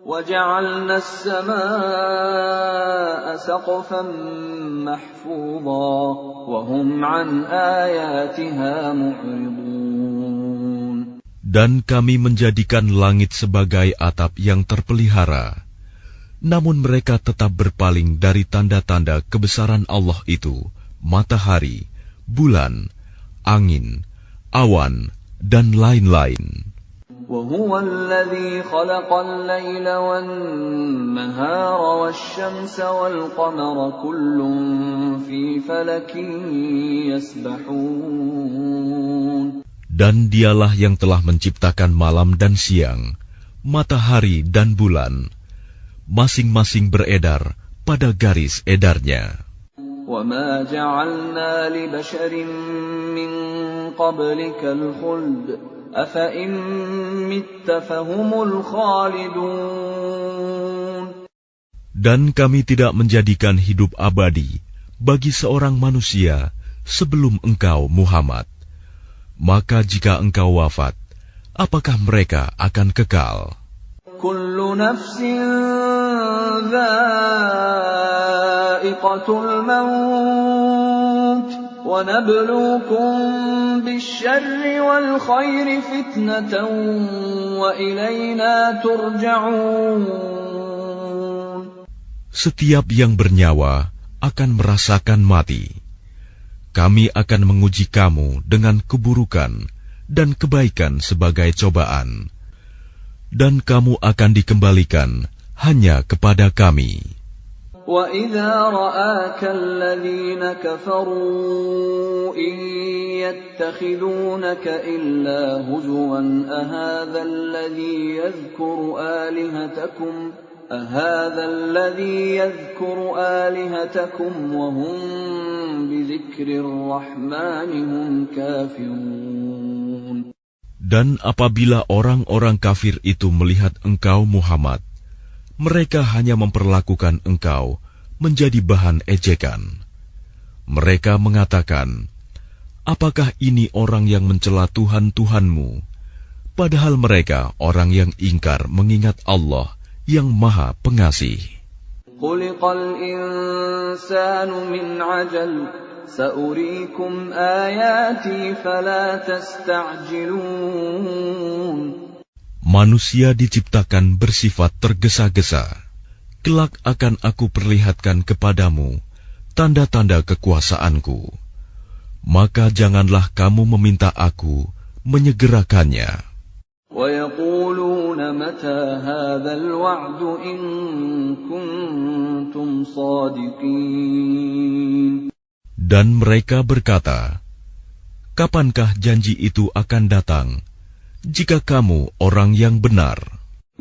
وَجَعَلْنَا السَّمَاءَ سَقْفًا مَحْفُوظًا وَهُمْ عَنْ آيَاتِهَا مُعْرِضُونَ. Dan kami menjadikan langit sebagai atap yang terpelihara, namun mereka tetap berpaling dari tanda-tanda kebesaran Allah itu, matahari, bulan, angin, awan, dan lain-lain. وَهُوَ الَّذِي خَلَقَ اللَّيْلَ وَالنَّهَارَ وَالشَّمْسَ وَالْقَمَرَ كُلٌّ فِي فَلَكٍ يَسْبَحُونَ. Dan dialah yang telah menciptakan malam dan siang, matahari dan bulan, masing-masing beredar pada garis edarnya. وَمَا جَعَلْنَا لِبَشَرٍ مِّن قَبْلِكَ الْخُلْدَ أَفَإِن مِّتَّ فَهُمُ الْخَالِدُونَ. Dan kami tidak menjadikan hidup abadi bagi seorang manusia sebelum engkau, Muhammad. Maka jika engkau wafat, apakah mereka akan kekal? Kullu nafsin dha'iqatul maut wa nabluukum bisyarri wal khairi fitnatan wa ilayna turja'un. Setiap yang bernyawa akan merasakan mati. Kami akan menguji kamu dengan keburukan dan kebaikan sebagai cobaan, dan kamu akan dikembalikan hanya kepada kami. وَإِذَا رَآكَ الَّذِينَ كَفَرُوا إِن يَتَّخِذُونَكَ إِلَّا هُزُوًا أَهَذَا الَّذِي يَذْكُرُ آلِهَتَكُمْ وَهُمْ بِذِكْرِ الرَّحْمَنِ هُمْ كَافِرُونَ. Dan apabila orang-orang kafir itu melihat engkau, Muhammad, mereka hanya memperlakukan engkau menjadi bahan ejekan. Mereka mengatakan, apakah ini orang yang mencela Tuhan-Tuhanmu? Padahal mereka orang yang ingkar mengingat Allah yang Maha Pengasih. Khuliqal insanu min ajal, sa'uriikum ayati fala tasta'jilun. Manusia diciptakan bersifat tergesa-gesa. Kelak akan aku perlihatkan kepadamu tanda-tanda kekuasaanku. Maka janganlah kamu meminta aku menyegerakannya. وَيَقُولُونَ مَتَى هَذَا الْوَعْدُ إِن كُنتُمْ صَادِقِينَ. Dan mereka berkata, kapankah janji itu akan datang, jika kamu orang yang benar?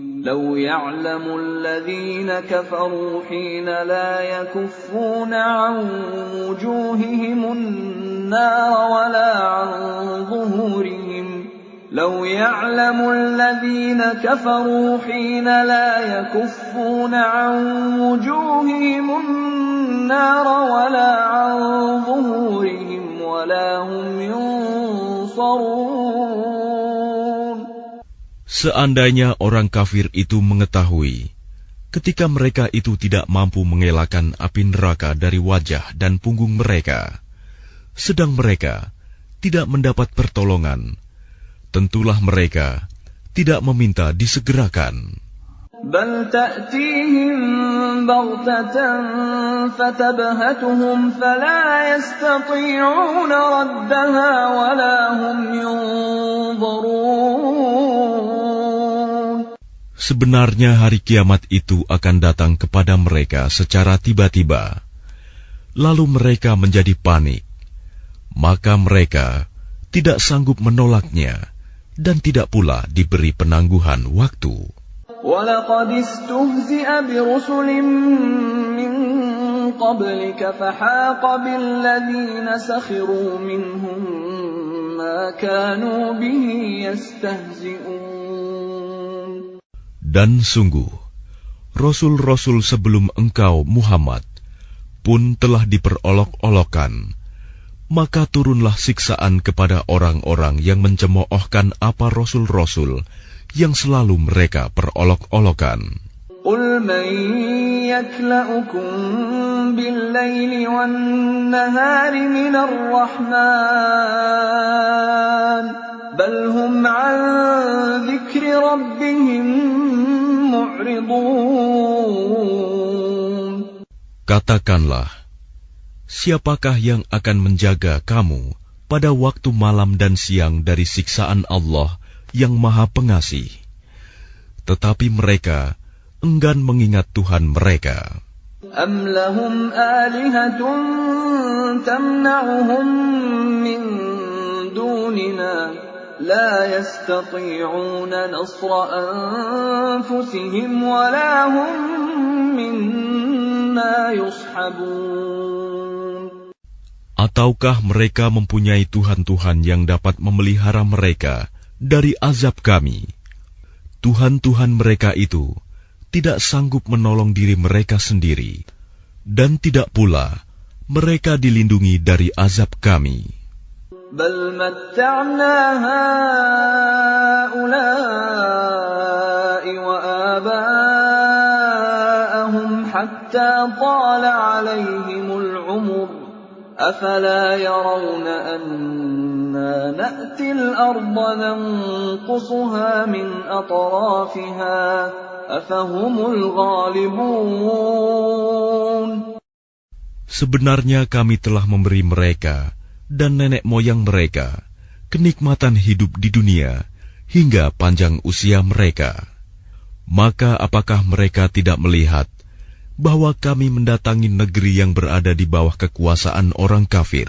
لَوْ يَعْلَمُ الَّذِينَ كَفَرُوا حِينَ لَا يَكُفُّونَ عَنْ وُجُوهِهِمُ النَّارَ وَلَا عَنْ ظُهُورِهِمْ لو يعلم الذين كفروا حين لا يكفون عن وجوههم النار ولا عن ظهورهم ولا هم ينصرون. Seandainya orang kafir itu mengetahui, ketika mereka itu tidak mampu mengelakkan api neraka dari wajah dan punggung mereka, sedang mereka tidak mendapat pertolongan, tentulah mereka tidak meminta disegerakan. Bal ta'tihim baghtatan fatabhatuhum fala yastati'una raddaha wala hum yunzarun. Sebenarnya hari kiamat itu akan datang kepada mereka secara tiba-tiba, lalu mereka menjadi panik, maka mereka tidak sanggup menolaknya, dan tidak pula diberi penangguhan waktu. وَلَقَدِ اسْتُهْزِئَ بِرُسُلٍ مِّن قَبْلِكَ فَحَاقَ بِالَّذِينَ سَخِرُوا مِنْهُم مَّا كَانُوا بِهِ يَسْتَهْزِئُونَ. Dan sungguh, Rasul-Rasul sebelum engkau, Muhammad, pun telah diperolok-olokkan. Maka turunlah siksaan kepada orang-orang yang mencemoohkan apa Rasul-Rasul yang selalu mereka perolok-olokan. قل من يكلأكم بالليل والنهار من الرحمن بل هم عن ذكر ربهم معرضون. Katakanlah, siapakah yang akan menjaga kamu pada waktu malam dan siang dari siksaan Allah yang Maha Pengasih? Tetapi mereka enggan mengingat Tuhan mereka. Am lahum alihatun tamna'uhum min dunina la yastati'una nasra anfusihim wa la hum minna yushabun. Ataukah mereka mempunyai Tuhan-Tuhan yang dapat memelihara mereka dari azab kami? Tuhan-Tuhan mereka itu tidak sanggup menolong diri mereka sendiri, dan tidak pula mereka dilindungi dari azab kami. Bal matta'na ha'ula'i wa aba'ahum hatta tala 'alaihimul 'umur afala yarawna anna na'til arda nanqusuha min atrafiha Sebenarnya kami telah memberi mereka dan nenek moyang mereka kenikmatan hidup di dunia hingga panjang usia mereka. Maka apakah mereka tidak melihat bahwa kami mendatangi negeri yang berada di bawah kekuasaan orang kafir,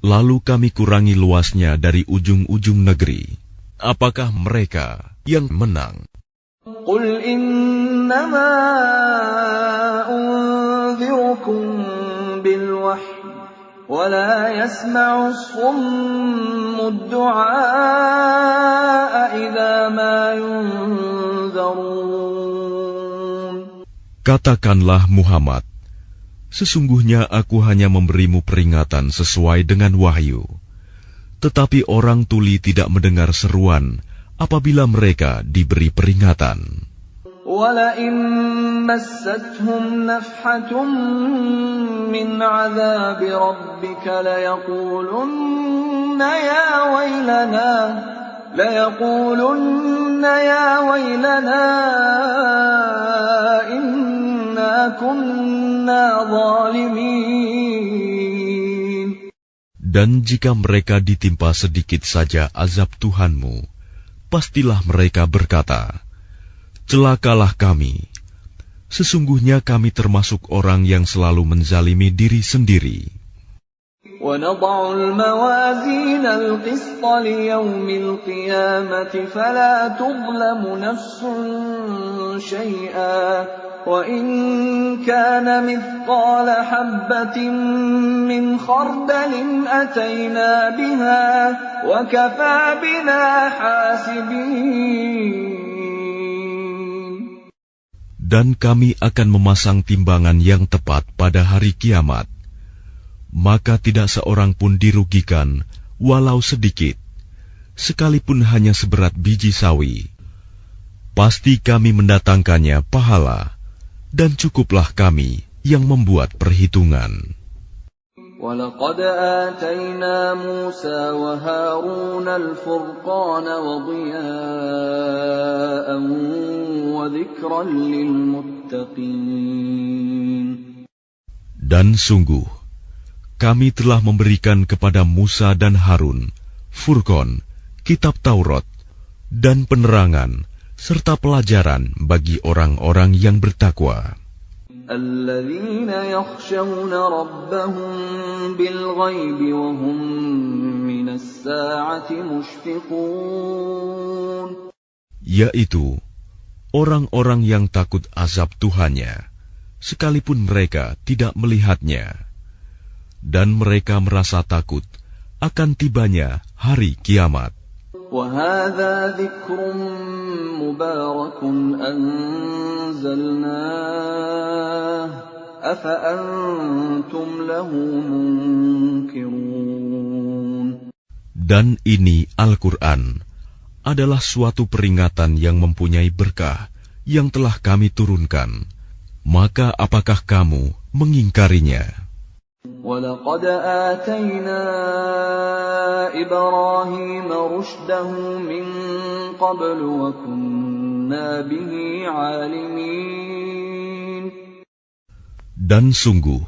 lalu kami kurangi luasnya dari ujung-ujung negeri? Apakah mereka yang menang? Qul innama unzirukum bil wahyi wa la yasma'u as-summu ad-du'a idza ma yunzarun. Katakanlah Muhammad, sesungguhnya aku hanya memberimu peringatan sesuai dengan wahyu. Tetapi orang tuli tidak mendengar seruan apabila mereka diberi peringatan. وَلَئِن مَّسَّتْهُمْ نَفْحَةٌ مِّنْ عَذَابِ رَبِّكَ لَيَقُولُنَّ يَا وَيْلَنَا إِنَّا كُنَّا ظَالِمِينَ. Dan jika mereka ditimpa sedikit saja azab Tuhanmu, pastilah mereka berkata, celakalah kami. Sesungguhnya kami termasuk orang yang selalu menzalimi diri sendiri. وَنَضَعُ الْمَوَازِينَ الْقِسْطَ لِيَوْمِ الْقِيَامَةِ فَلَا تُظْلَمُ نَفْسٌ شَيْئًا وَإِنْ كَانَ مِثْقَالَ حَبَّةٍ مِّنْ خَرْدَلٍ أَتَيْنَا بِهَا وَكَفَى بِنَا حَاسِبِينَ. Dan kami akan memasang timbangan yang tepat pada hari kiamat. Maka tidak seorang pun dirugikan, walau sedikit, sekalipun hanya seberat biji sawi. Pasti kami mendatangkannya pahala, dan cukuplah kami yang membuat perhitungan. وَلَقَدْ آتَيْنَا مُوسَى وَهَارُونَ الْفُرْقَانَ وَضِيَاءً وَذِكْرًا لِلْمُتَّقِينَ. Dan sungguh, kami telah memberikan kepada Musa dan Harun Furqan, kitab Taurat, dan penerangan, serta pelajaran bagi orang-orang yang bertakwa. الَّذِينَ يَخْشَوْنَ رَبَّهُم بِالْغَيْبِ وَهُم مِّنَ السَّاعَةِ مُشْفِقُونَ. Yaitu orang-orang yang takut azab Tuhannya, sekalipun mereka tidak melihatnya. Dan mereka merasa takut akan tibanya hari kiamat. وَهَذَا ذِكْرٌ مُبَارَكٌ أَنزَلْنَاهُ أَفَأَنْتُمْ لَهُ مُنْكِرُونَ. Dan ini Al-Quran adalah suatu peringatan yang mempunyai berkah yang telah kami turunkan, maka apakah kamu mengingkarinya? وَلَقَدْ آتَيْنَا إِبْرَاهِيمَ رُشْدَهُ مِنْ قَبْلُ وَكُنَّا بِهِ عَالِمِينَ. Dan sungguh,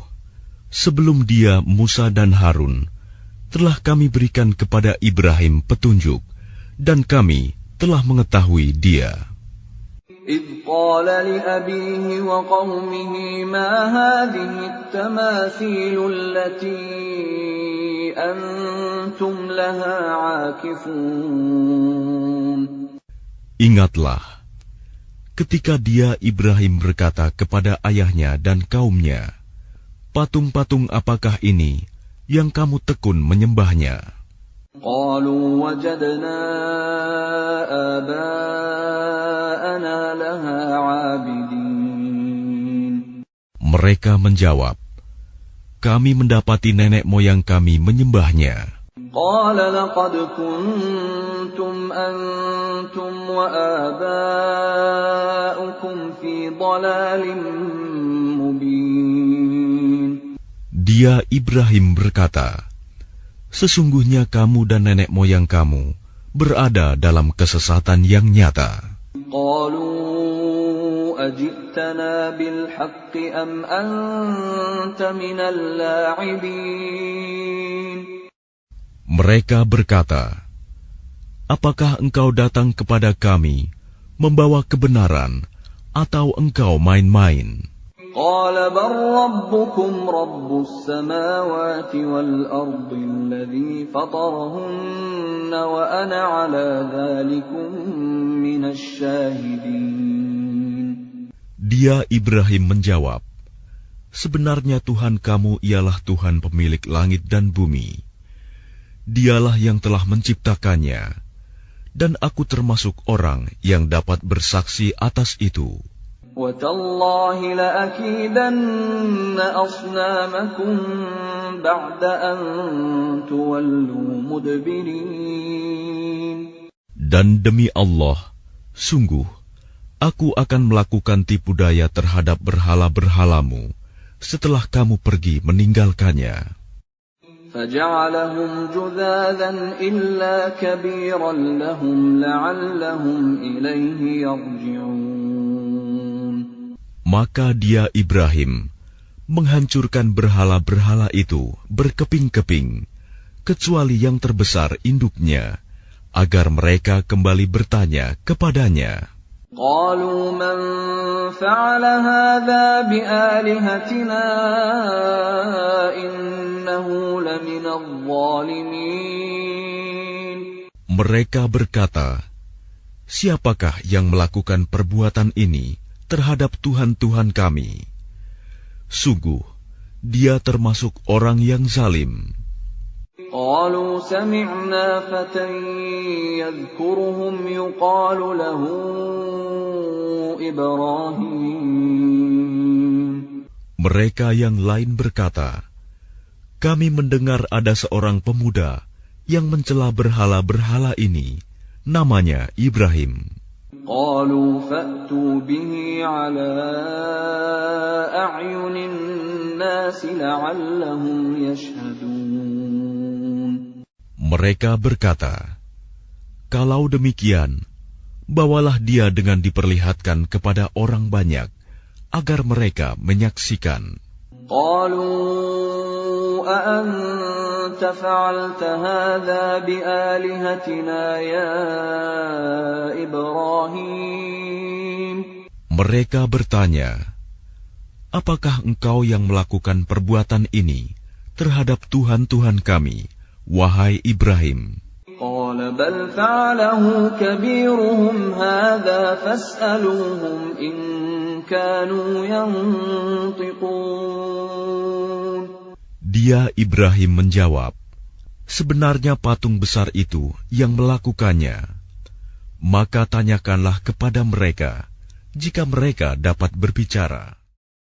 sebelum dia Musa dan Harun, telah kami berikan kepada Ibrahim petunjuk, dan kami telah mengetahui dia. إِذْ قَالَ لِأَبِيهِ وَقَوْمِهِ مَا هَٰذِهِ التَّمَاثِيلُ الَّتِي أَنتُمْ لَهَا عَاكِفُونَ. Ingatlah, ketika dia Ibrahim berkata kepada ayahnya dan kaumnya, patung-patung apakah ini yang kamu tekun menyembahnya? قَالُوا وَجَدْنَا آبَاءَنَا لَهَا عَابِدِينَ. Mereka menjawab, kami mendapati nenek moyang kami menyembahnya. قَالَ لَقَدْ كُنْتُمْ أَنْتُمْ وَآبَاؤُكُمْ فِي ضَلَالٍ مُبِينٍ. Dia Ibrahim berkata, sesungguhnya kamu dan nenek moyang kamu berada dalam kesesatan yang nyata. قَالُوا أَجِئْتَنَا بِالْحَقِّ أَمْ أَنْتَ مِنَ اللَّاعِبِينَ. Mereka berkata, apakah engkau datang kepada kami membawa kebenaran atau engkau main-main? قَالَ بَلْ رَبُّكُمْ رَبُّ السَّمَاوَاتِ وَالْأَرْضِ الَّذِي فَطَرَهُنَّ وَأَنَا عَلَى ذَلِكُمْ مِنَ الشَّاهِدِينَ. Dia Ibrahim menjawab, sebenarnya Tuhan kamu ialah Tuhan pemilik langit dan bumi. Dialah yang telah menciptakannya, dan aku termasuk orang yang dapat bersaksi atas itu. وَتَاللَّهِ لَأَكِيدَنَّ أَصْنَامَكُمْ بَعْدَ أَن تُوَلُّوا مُدْبِرِينَ. Dan demi Allah, sungguh, aku akan melakukan tipu daya terhadap berhala-berhalamu setelah kamu pergi meninggalkannya. فَجَعَلَهُمْ جُذَاذًا إِلَّا كَبِيرًا لَهُمْ لَعَلَّهُمْ إِلَيْهِ يَرْجِعُونَ. Maka dia Ibrahim menghancurkan berhala-berhala itu berkeping-keping, kecuali yang terbesar induknya, agar mereka kembali bertanya kepadanya. قَالُوا مَنْ فَعَلَ هَذَا بِآلِهَتِنَا إِنَّهُ لَمِنَ الظَّالِمِينَ. Mereka berkata, siapakah yang melakukan perbuatan ini terhadap Tuhan-Tuhan kami? Sungguh, dia termasuk orang yang zalim. قَالُوا سَمِعْنَا فَتًى يَذْكُرُهُمْ يُقَالُ لَهُ إِبْرَاهِيمُ. Mereka yang lain berkata, kami mendengar ada seorang pemuda yang mencela berhala-berhala ini, namanya Ibrahim. قَالُوا فَأْتُوا بِهِ عَلَىٰ أَعْيُنِ النَّاسِ لَعَلَّهُمْ يَشْهَدُونَ. Mereka berkata, kalau demikian, bawalah dia dengan diperlihatkan kepada orang banyak, agar mereka menyaksikan. قَالُوا أَأَنْتَ فَعَلْتَ هَذَا بِآلِهَتِنَا يَا إِبْرَاهِيمُ. Mereka bertanya, apakah engkau yang melakukan perbuatan ini terhadap Tuhan-Tuhan kami, wahai Ibrahim? قَالَ بَلْ فَعَلَهُ كَبِيرُهُمْ هَذَا فَاسْأَلُوهُمْ إِن كَانُوا يَنطِقُونَ. Dia Ibrahim menjawab, sebenarnya patung besar itu yang melakukannya. Maka tanyakanlah kepada mereka, jika mereka dapat berbicara.